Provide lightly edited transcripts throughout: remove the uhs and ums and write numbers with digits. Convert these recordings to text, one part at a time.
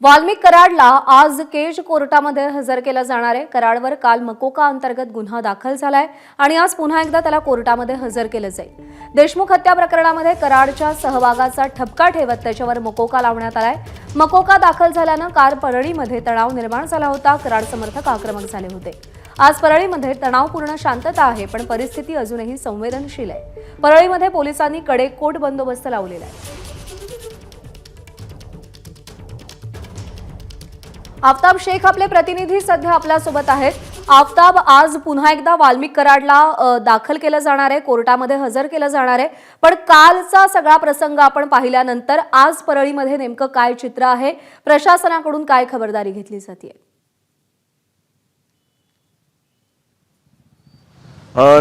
वाल्मिक कराडला आज केज कोर्टामध्ये हजर केलं जाणार आहे। कराडवर काल मकोका अंतर्गत गुन्हा दाखल झालाय आणि आज पुन्हा एकदा त्याला कोर्टामध्ये हजर केलं जाईल। देशमुख हत्या प्रकरणामध्ये कराडच्या सहभागाचा ठपका ठेवत त्याच्यावर मकोका लावण्यात आलाय। मकोका दाखल झाल्यानं काल परळीमध्ये तणाव निर्माण झाला होता। कराड समर्थक आक्रमक झाले होते। आज परळीमध्ये तणावपूर्ण शांतता आहे, पण परिस्थिती अजूनही संवेदनशील आहे। परळीमध्ये पोलिसांनी कडेकोट बंदोबस्त लावलेला आहे। आफताब शेख आपले प्रतिनिधी सध्या आपल्यासोबत आहेत। आफताब, आज पुन्हा एकदा वाल्मिक कराडला दाखल केलं जाणार आहे, कोर्टामध्ये हजर केलं जाणार आहे, पण कालचा सगळा प्रसंग आपण पाहिल्यानंतर आज परळीमध्ये नेमकं काय चित्र आहे, प्रशासनाकडून काय खबरदारी घेतली जाते?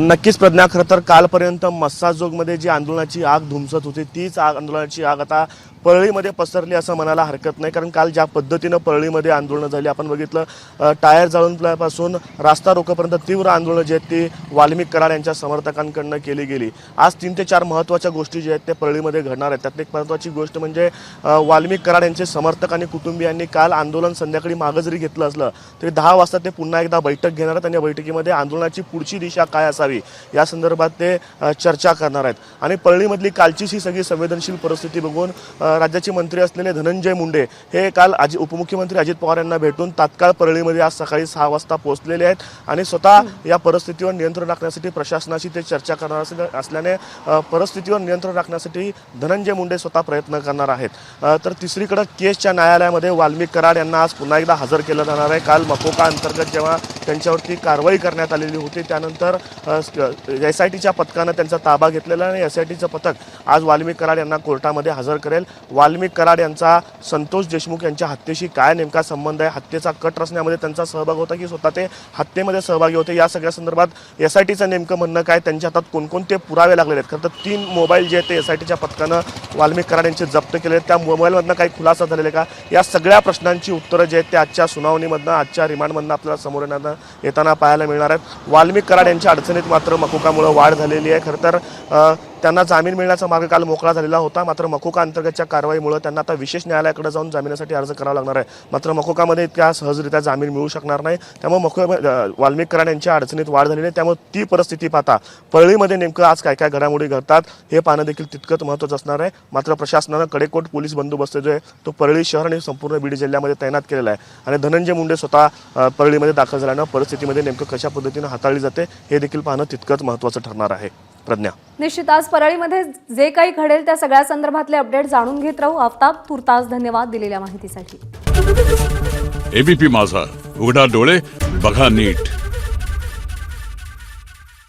नक्कीच प्रज्ञा, खरं तर कालपर्यंत मस्साजोगमध्ये जी आंदोलनाची आग धुमसत होती तीच आंदोलनाची आग आता परळीमध्ये पसरली असं म्हणायला हरकत नाही। कारण काल ज्या पद्धतीनं परळीमध्ये आंदोलनं झाली आपण बघितलं, टायर जाळूनपासून रास्ता रोकोपर्यंत तीव्र आंदोलनं जी आहेत ती वाल्मिक कराड यांच्या समर्थकांकडून केली गेली। आज 3 ते 4 महत्त्वाच्या गोष्टी ज्या आहेत ते परळीमध्ये घडणार आहेत। त्यातली एक महत्त्वाची गोष्ट म्हणजे वाल्मिक कराड यांचे समर्थक आणि कुटुंबियांनी काल आंदोलन संध्याकाळी मागं जरी घेतलं असलं तरी 10 वाजता ते पुन्हा एकदा बैठक घेणार आहेत आणि या बैठकीमध्ये आंदोलनाची पुढची दिशा काय असावी या संदर्भात ते चर्चा करणार आहेत। आणि परळीमधली कालची ही सगळी संवेदनशील परिस्थिती बघून राज्याचे मंत्री असलेले धनंजय मुंडे हे काल उपमुख्यमंत्री अजित पवार यांना भेटून तात्काळ परळीमध्ये आज सकाळी 6 वाजता पोहोचलेले आहेत आणि स्वतः या परिस्थितीवर नियंत्रण राखण्यासाठी प्रशासनाशी ते चर्चा करणार असल्याने परिस्थितीवर नियंत्रण राखण्यासाठी धनंजय मुंडे स्वतः प्रयत्न करणार आहेत। तर तिसरीकडे केसच्या न्यायालयामध्ये वाल्मिक कराड यांना आज पुन्हा एकदा हजर केलं जाणार आहे। काल मकोका अंतर्गत जेव्हा त्यांच्यावरती कारवाई करण्यात आलेली होती त्यानंतर SITच्या पथकानं त्यांचा ताबा घेतलेला आणि SITचं पथक आज वाल्मिक कराड यांना कोर्टामध्ये हजर करेल। वाल्मिक कराड यांचा संतोष देशमुख यांच्या हत्येशी काय नेमका संबंध आहे, हत्येचा कट रचण्यामध्ये त्यांचा सहभाग होता की स्वतः ते हत्येमध्ये सहभागी होते, या सगळ्या संदर्भात SITचं नेमकं म्हणणं काय, त्यांच्या हातात कोणकोणते पुरावे लागलेले आहेत। खरं तर 3 मोबाईल जे आहेत ते SITच्या पथकानं वाल्मिक कराड यांचे जप्त केले आहेत, त्या मोबाईलमधनं काही खुलासा झालेला का, या सगळ्या प्रश्नांची उत्तरं जे आहेत ते आजच्या सुनावणीमधनं आजच्या रिमांडमधनं आपल्याला समोर येताना पाहायला मिळणार आहेत। वाल्मिक कराड यांच्या अडचणीत मात्र मकोकामुळे वाढ झालेली आहे। खरं तर त्यांना जामीन मिळण्याचा मार्ग काल मोकळा झालेला होता, मात्र मकोका अंतर्गतच्या कारवाईमुळे त्यांना आता विशेष न्यायालयाकडे जाऊन जामिनासाठी अर्ज करावा लागणार आहे। मात्र मकोकामध्ये इतक्या सहजरित्या जामीन मिळू शकणार नाही, त्यामुळे वाल्मिक कराड यांच्या अडचणीत वाढ झालेली आहे। त्यामुळे ती परिस्थिती पाहता परळीमध्ये नेमकं आज काय काय घडामोडी घडतात हे पाहणं देखील तितकंच महत्त्वाचं असणार आहे। मात्र प्रशासनानं कडेकोट पोलीस बंदोबस्त जो आहे तो परळी शहर आणि संपूर्ण बीड जिल्ह्यामध्ये तैनात केलेला आहे आणि धनंजय मुंडे स्वतः परळीमध्ये दाखल झाल्यानं परिस्थितीमध्ये नेमकं कशा पद्धतीनं हाताळली जाते हे देखील पाहणं तितकंच महत्त्वाचं ठरणार आहे। प्रज्ञा, निश्चित आज परळीमध्ये जे काही घडेल त्या सगळ्या संदर्भातले अपडेट जाणून घेत राहू। आफताब, तुर्तास धन्यवाद दिलेल्या माहितीसाठी। ABP माझा, उघडा डोळे बघा नीट।